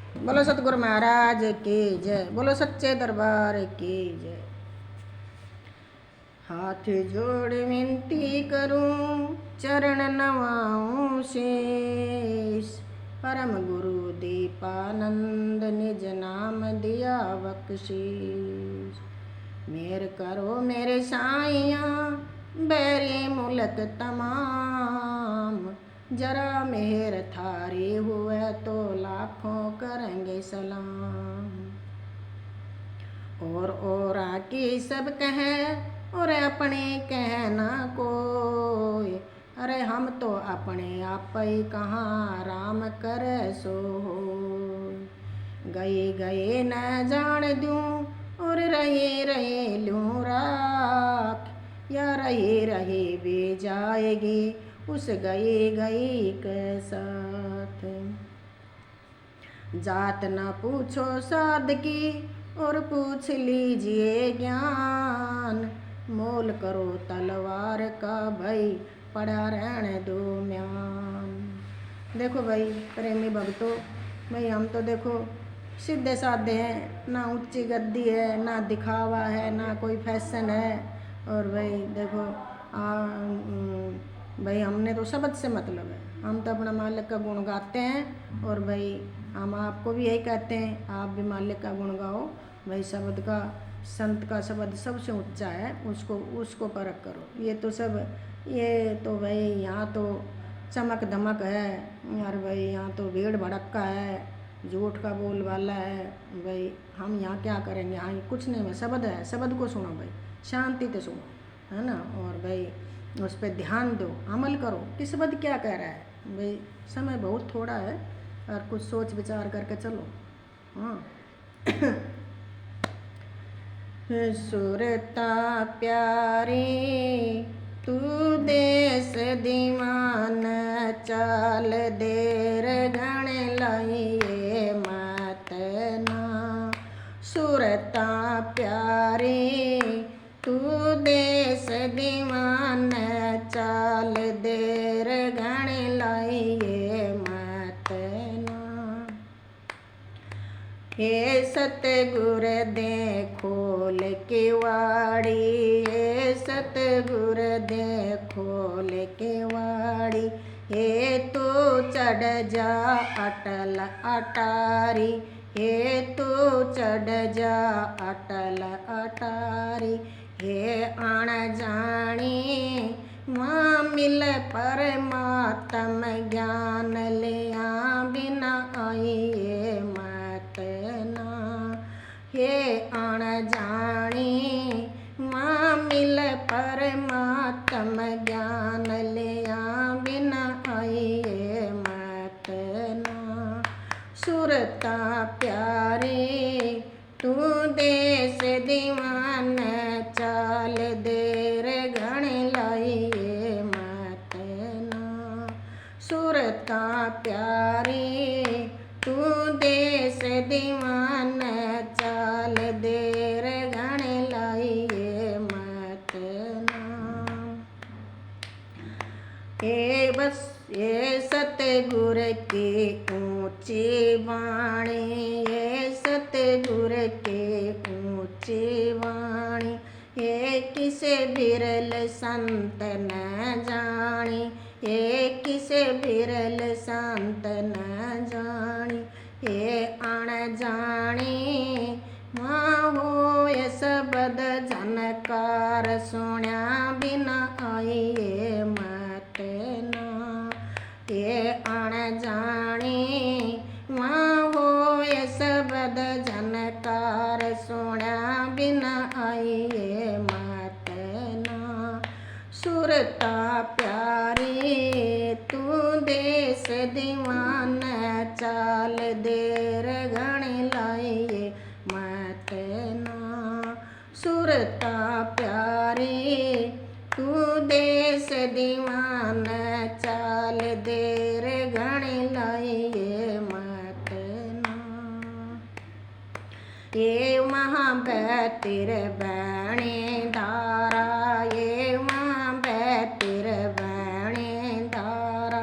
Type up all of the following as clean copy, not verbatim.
बोलो सतगुरु महाराज की जय। बोलो सच्चे दरबार की जय। हाथ जोड़ विनती करूं, चरण नवाऊं शीश। परम गुरु दीपानंद निज नाम दिया बख्शीश। मेर करो मेरे साइया बैरी मुलक तमाम। जरा मेहर थारी हुए तो लाखों करेंगे सलाम। और आकी सब कहे और अपने कहना कोई। अरे हम तो अपने आप ही कहाँ राम करे सो हो। गए गए न जान दूं और रहे रहे लूं राख। या रहे रहे वे जाएगी उस गए गए के साथ। जात न पूछो साध की और पूछ लीजिए ज्ञान। मोल करो तलवार का भाई पड़ा रहने दो म्यान। देखो भाई प्रेमी भक्तों, भाई हम तो देखो सीधे साधे हैं, ना ऊंची गद्दी है, ना दिखावा है, ना कोई फैशन है। और भाई देखो भाई हमने तो शब्द से मतलब है। हम तो अपना मालिक का गुण गाते हैं और भाई हम आपको भी यही कहते हैं, आप भी मालिक का गुण गाओ। भाई शब्द का, संत का शब्द सबसे ऊंचा है, उसको परख करो। ये तो सब, ये तो भाई यहाँ तो चमक धमक है यार। भाई यहाँ तो भीड़ भड़क्का है, झूठ का बोल वाला है। भाई हम यहाँ क्या करेंगे, यहाँ कुछ नहीं है, शब्द है, शब्द को सुनो भाई, शांति से सुनो, है ना। और भाई उस पर ध्यान दो, अमल करो कि शब्द क्या कह रहा है। भाई समय बहुत थोड़ा है और कुछ सोच विचार करके चलो। हाँ सुरता प्यारी तू देश दीवान। चाल देर गण लाइए मत ना। सुरता प्यारी तू देश दीवान। चाल देर गण लाइए मत ना। हे सतगुर दे खोल के वाड़ी। हे सतगुर दे खोल के वाड़ी। हे तू चढ़ जा अटल अटारी। हे तू चढ़ जा अटल अटारी। हे आण जानी माँ मिल परमात्म ज्ञान लिया बिना आइए मत ना। हे आण जानी माँ मिल परमात्म ज्ञान लिया बिना आइए मत ना। सुरता प्यारी तू देश दीवान। चाल देर गण लाइए मत ना। सुरता प्यारी तू देश दीवान। चाल देर गण लाइए मत ना। ये सतगुर की ऊंची वाणी। ये सतगुर की ऊंची वाणी। ये किसे बिरल संत न जानी। ये किसे बिरल संत न जानी। ये आण जानी माँ होय शब्द झनकार। सुण्या बिना आइए मत ना। ये आण जानी माँ होय शब्द झनकार। सुण्या बिना आइए मत ना। सुरता प्यारी तू देश दीवान। चाल देर गण लाइए मत ना। सुरता प्यारी तू देश दीवान। चाल देर गण लाइए मत ना। ये वहाँ बैतिर बैणे धारा। ये वहाँ बैतिर बैणे धारा।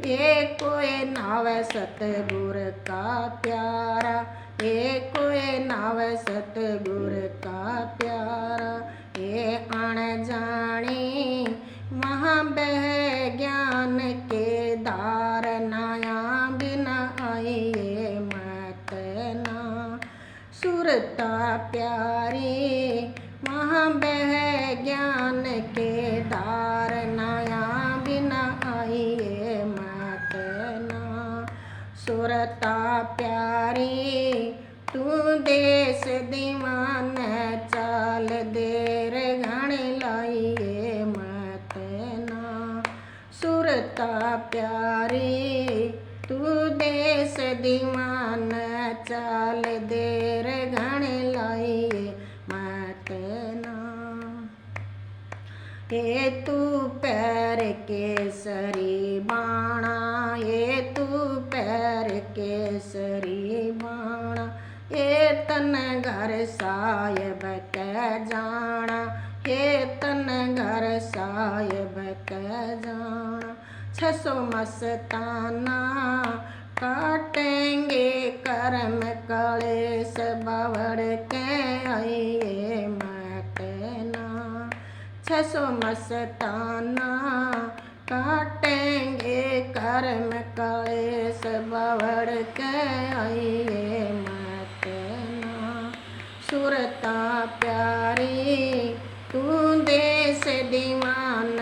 ये कोई ना नावे सतगुर का प्यारा, ये कोई नावे सतगुर का प्यारा। ये अण जानी वहाँ बह ज्ञान के धार, नाया बिना आइए मत ना। सुरता प्यारी वहाँ बह ज्ञान के धार, नाया बिना आइए मत ना। सुरता प्यारी तू देश दीवान, चाल देर घण लाइए मत ना। सुरता प्यारी तू देश दीवान, चाल देर घण लाइए मत ना। ये तू पैर केसरी बाणा, ये तू पैर केसरी बाणा। ये तन घर साहिब कै जाना, ये तन घर साहिब कै जाना। 600 मस्ताना काटेंगे कर्म कलेश, बावड़ के आइए मत ना। 600 मस्ताना काटेंगे कर्म कलेश, बावड़ के आइए मत ना। सुरता प्यारी तू देश दीवान,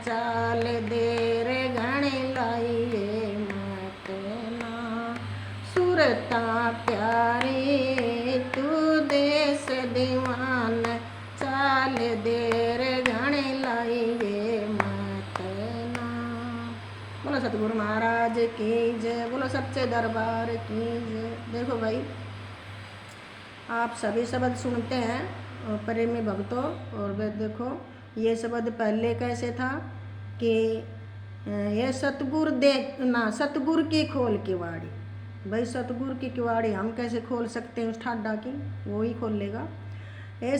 चाल देर घण लाइए मत ना। सुरता प्यारी तू देश दीवान, चाल देर घण लाइए मत ना। बोलो सतगुरु महाराज की जय, बोलो सच्चे दरबार की जय। देखो भाई, आप सभी शब्द सुनते हैं और प्रेमी भक्तों, और वे देखो ये शब्द पहले कैसे था कि ये सतगुरु देख ना, सतगुरु की खोल की वाड़ी। भाई सतगुरु की किवाड़ी हम कैसे खोल सकते हैं, उस ठाडा की वो ही खोल लेगा। ये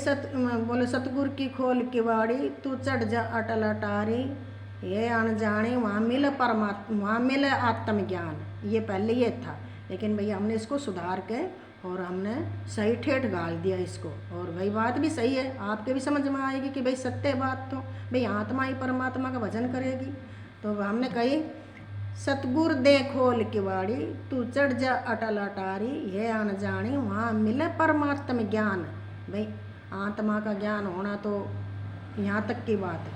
बोले सतगुरु की खोल किवाड़ी, तू चढ़ जा अटल अटारी। ये अनजाने वहाँ मिले परमात्मा, वहाँ मिले आत्मज्ञान। ये पहले ये था, लेकिन भैया हमने इसको सुधार के और हमने सही ठेठ गाल दिया इसको। और भाई बात भी सही है, आपके भी समझ में आएगी कि भाई सत्य बात, तो भाई आत्मा ही परमात्मा का भजन करेगी। तो हमने कही सतगुरु दे खोल किवाड़ी, तू चढ़ जा अटल अटारी। ये अनजानी वहाँ मिले परमात्मा ज्ञान। भाई आत्मा का ज्ञान होना तो यहाँ तक की बात है,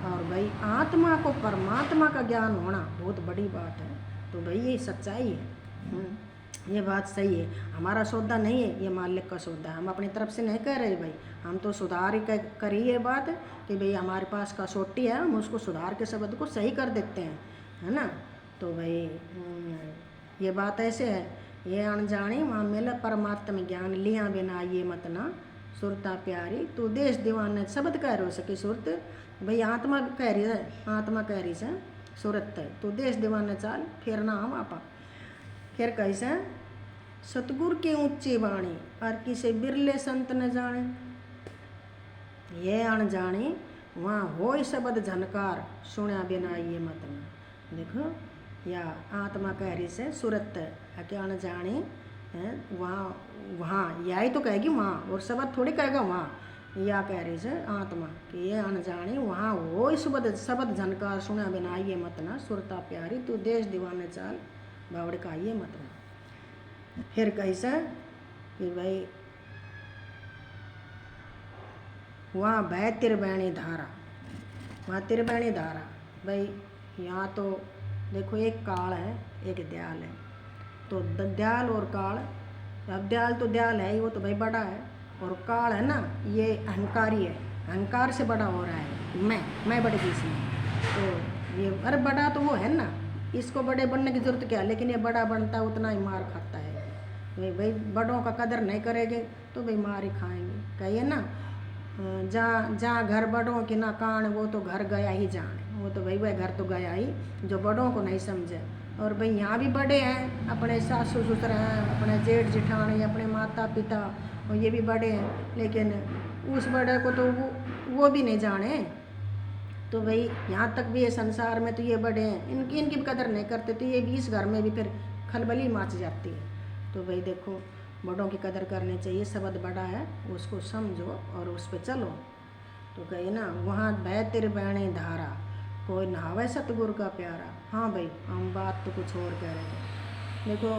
और भाई आत्मा को परमात्मा का ज्ञान होना बहुत बड़ी बात है। तो भाई ये सच्चाई है, ये बात सही है। हमारा सौदा नहीं है, ये मालिक का सौदा है। हम अपनी तरफ से नहीं कह रहे भाई, हम तो सुधार ही करी ये बात कि भाई हमारे पास कसौटी है, हम उसको सुधार के शब्द को सही कर देते हैं, है ना। तो भाई ये बात ऐसे है, ये अनजानी वहाँ मिले परमात्मा ज्ञान, लिया बिना ये मत ना। सुरता प्यारी तू देश दीवाना, शब्द कह रहे हो सके सुरत, भाई आत्मा कह रही है, आत्मा कह रही है सुरत है, तू देश दीवाना चाल फिर ना हम आपा। फिर कैसे सतगुरु की ऊंची वाणी, और किसे बिरले संत न जाने। ये अनजानी वहाँ हो शब्द झनकार, सुना बिना ये मत ना। देखो या आत्मा कह रही से सुरत है कि अनजानी है, वहाँ या ही तो कहेगी वहाँ, और शब्द थोड़ी कहेगा वहाँ। या कह रही से आत्मा कि ये अनजानी वहाँ हो शब्द झनकार, सुना बिना ये मत ना। सुरता प्यारी तू देश दीवाने चाल, बावड़ का ये मत ना। फिर कैसा कि भाई वहाँ बह त्रिवेणी धारा, वहाँ त्रिवेणी धारा। भाई यहाँ तो देखो एक काल है एक दयाल है, तो दयाल और काल, अब दयाल तो दयाल है ही, वो तो भाई बड़ा है, और काल है ना ये अहंकारी है, अहंकार से बड़ा हो रहा है। मैं बड़े किसी में, तो ये अरे बड़ा तो वो है ना, इसको बड़े बनने की जरूरत क्या है, लेकिन ये बड़ा बनता है उतना ही मार खाता है। भाई बड़ों का कदर नहीं करेंगे तो भाई मार ही खाएंगे। कहिए ना जहाँ घर बड़ों की ना कान, वो तो घर गया ही जाने। वो तो भाई वह घर तो गया ही जो बड़ों को नहीं समझे। और भाई यहाँ भी बड़े हैं, अपने सासू ससुर हैं, अपने जेठ जेठानी, अपने माता पिता, और ये भी बड़े हैं, लेकिन उस बड़े को तो वो भी नहीं जाने। तो भाई यहाँ तक भी ये संसार में तो ये बड़े हैं, इनकी इनकी भी कदर नहीं करते, तो ये भी इस घर में भी फिर खलबली मच जाती है। तो भाई देखो, बड़ों की कदर करनी चाहिए, शब्द बड़ा है उसको समझो और उस पर चलो। तो कहे ना, वहाँ बह तेरे बहने धारा, कोई नहावे सतगुरु का प्यारा। हाँ भाई, हम बात तो कुछ और कह रहे थे। देखो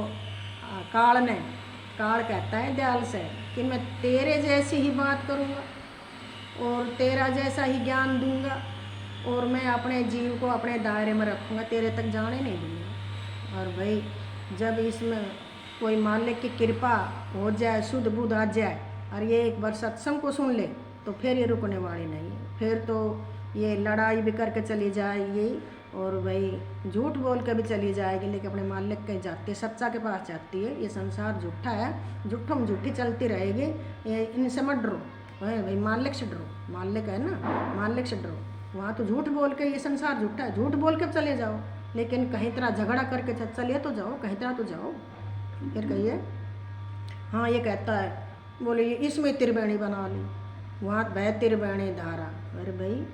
काल कहता है दयाल से कि मैं तेरे जैसी ही बात करूँगा और तेरा जैसा ही ज्ञान दूंगा, और मैं अपने जीव को अपने दायरे में रखूँगा, तेरे तक जाने नहीं दूँगा। और भाई जब इसमें कोई मालिक की कृपा हो जाए, शुद्ध बुद्ध आ जाए और ये एक बार सत्संग को सुन ले, तो फिर ये रुकने वाली नहीं है। फिर तो ये लड़ाई भी करके चली जाएगी और भाई झूठ बोल के भी चली जाएगी, लेकिन अपने मालिक के जाते सच्चा के पास जाती है। ये संसार झूठा है, झूठों में झूठी चलती रहेगी, ये इनसे मत डरो भाई, मालिक से डरो। मालिक है ना, मालिक से डरो। वहाँ तो झूठ बोल के, ये संसार झूठा है, झूठ बोल के चले जाओ, लेकिन कहीं तरह झगड़ा करके चलिए तो जाओ, कहीं तरह तो जाओ। फिर कहिए हाँ, ये कहता है, बोले इसमें त्रिवेणी बना ली, वहाँ बह त्रिवेणी धारा। अरे भाई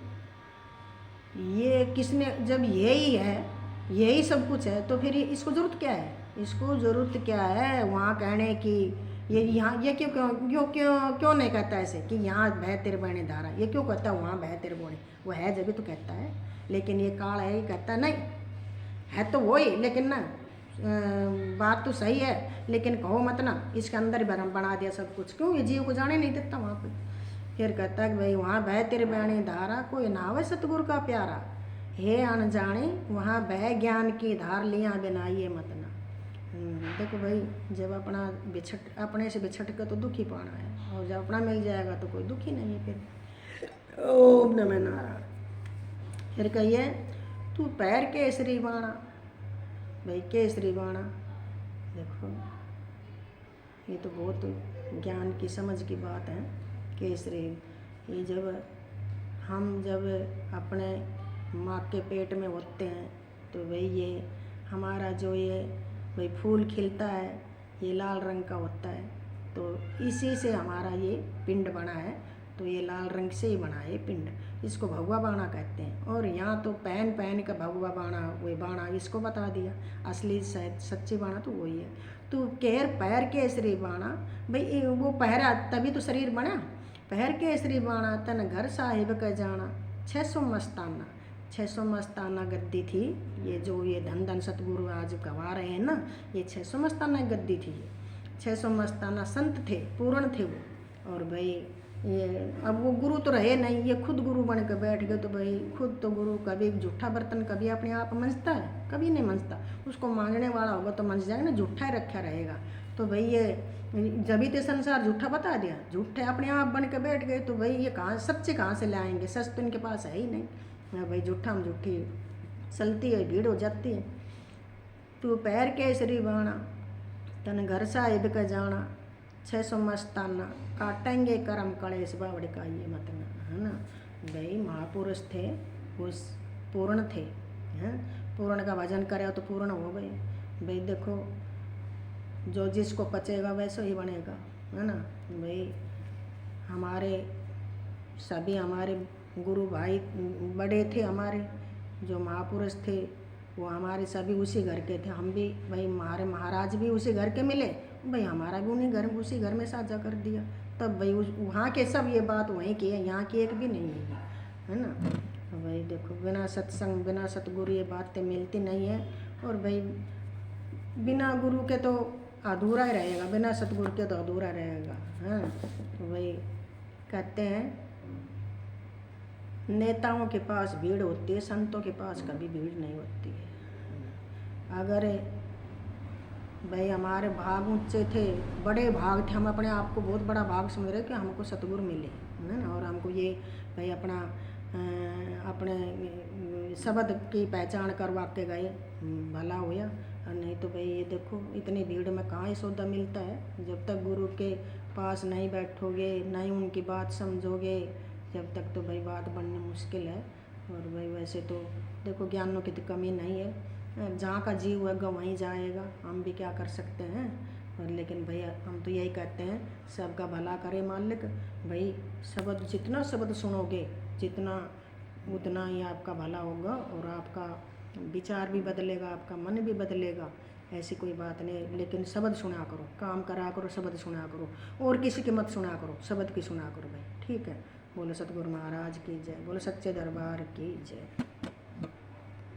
ये किसने, जब यही है, यही सब कुछ है, तो फिर इसको ज़रूरत क्या है? इसको ज़रूरत क्या है वहाँ कहने की? ये यहाँ ये क्यों क्यों क्यों क्यों क्यों नहीं कहता ऐसे कि यहाँ बह त्रिवेणी धारा? ये क्यों कहता है वहाँ बह त्रिवेणी? वो है जब भी तो कहता है, लेकिन ये काल है, ये कहता है नहीं है तो वही, लेकिन ना बात तो सही है, लेकिन कहो मत ना, इसके अंदर ही बना दिया सब कुछ। क्यों? ये जीव को जाने नहीं देता वहाँ पे। फिर कहता है कि भाई वहाँ बह त्रिवेणी धारा, कोई नावे सतगुरु का प्यारा, हे अनजाने वहाँ बह ज्ञान की धार, लिया बिना ये मत ना। देखो भाई, जब अपने से बिछट के तो दुखी पाना है, और जब अपना मिल जाएगा तो कोई दुखी नहीं है। फिर ओम नमः नारायण। फिर कहिए तू पैर केसरी बाणा, भाई केसरी बाणा, देखो ये तो बहुत ज्ञान की समझ की बात है। केसरी, ये जब अपने माँ के पेट में होते हैं, तो भाई ये हमारा जो ये भाई फूल खिलता है, ये लाल रंग का होता है, तो इसी से हमारा ये पिंड बना है। तो ये लाल रंग से ही बना है ये पिंड, इसको भगवा बाणा कहते हैं। और यहाँ तो पहन का भगवा बाणा, वही बाणा इसको बता दिया, असली सच्ची बाणा तो वही है। तो पैर केसरी बाणा, भाई वो पहरा तभी तो शरीर बना। पैर केसरी बाणा तन घर साहिब का जाना, 600 मस्ताना, 600 मस्ताना गद्दी थी। ये जो ये धन सतगुरु आज गवा रहे हैं ना, ये 600 मस्ताना गद्दी थी। ये 600 मस्ताना संत थे, पूर्ण थे वो। और भाई ये अब वो गुरु तो रहे नहीं, ये खुद गुरु बन कर बैठ गए। तो भाई खुद तो गुरु कभी झूठा बर्तन कभी अपने आप मंजता है? कभी नहीं मंजता। उसको मांगने वाला होगा तो मंज जाएगा ना, झूठा ही रखा रहेगा। तो भाई ये जब ही तो संसार झूठा बता दिया, झूठे अपने आप बन के बैठ गए, तो भाई ये कहाँ सच्चे कहाँ से लाएंगे? सच तो इनके पास है ही नहीं। भाई झूठा में झूठी चलती है, भीड़ हो जाती है। तू पैर केसरी बाणा तन घर साहिब का जाना, 600 मस्ताना काटेंगे करम कलेश बावड़ का ये मतलब है ना। भाई महापुरुष थे, उस पूर्ण थे, हैं? पूर्ण का भजन करे तो पूर्ण हो गए। भाई देखो, जो जिसको पचेगा वैसे ही बनेगा, है ना। भाई हमारे सभी हमारे गुरु भाई बड़े थे, हमारे जो महापुरुष थे वो हमारे सभी उसी घर के थे। हम भी भाई, हमारे महाराज भी उसी घर के मिले, भाई हमारा भी उसी घर में साझा कर दिया। तब भाई वहाँ के सब ये बात वहीं की है, यहाँ की एक भी नहीं है ना। भाई देखो, बिना सत्संग बिना सतगुरु ये बातें मिलती नहीं है। और भाई बिना गुरु के तो अधूरा ही रहेगा, बिना सतगुरु के तो अधूरा रहेगा, हाँ। तो भाई कहते हैं नेताओं के पास भीड़ होती है, संतों के पास कभी भीड़ नहीं होती है। अगर भाई हमारे भाग ऊंचे थे, बड़े भाग थे, हम अपने आप को बहुत बड़ा भाग समझ रहे कि हमको सतगुरु मिले, है ना। और हमको ये भाई अपने शब्द की पहचान करवा के गए, भला हुआ। और नहीं तो भाई ये देखो, इतनी भीड़ में कहाँ ये सौदा मिलता है। जब तक गुरु के पास नहीं बैठोगे, नहीं उनकी बात समझोगे, जब तक तो भाई बात बननी मुश्किल है। और भाई वैसे तो देखो, ज्ञानों की तो कमी नहीं है, जहाँ का जीव होगा वहीं जाएगा, हम भी क्या कर सकते हैं। और लेकिन भैया हम तो यही कहते हैं, सबका भला करे मालिक। भाई शब्द जितना शब्द सुनोगे, जितना उतना ही आपका भला होगा और आपका विचार भी बदलेगा, आपका मन भी बदलेगा। ऐसी कोई बात नहीं, लेकिन शब्द सुना करो, काम करा करो, शब्द सुना करो, और किसी की मत सुना करो, शब्द की सुना करो भाई, ठीक है। बोलो सतगुरु महाराज की जय, बोलो सच्चे दरबार की जय।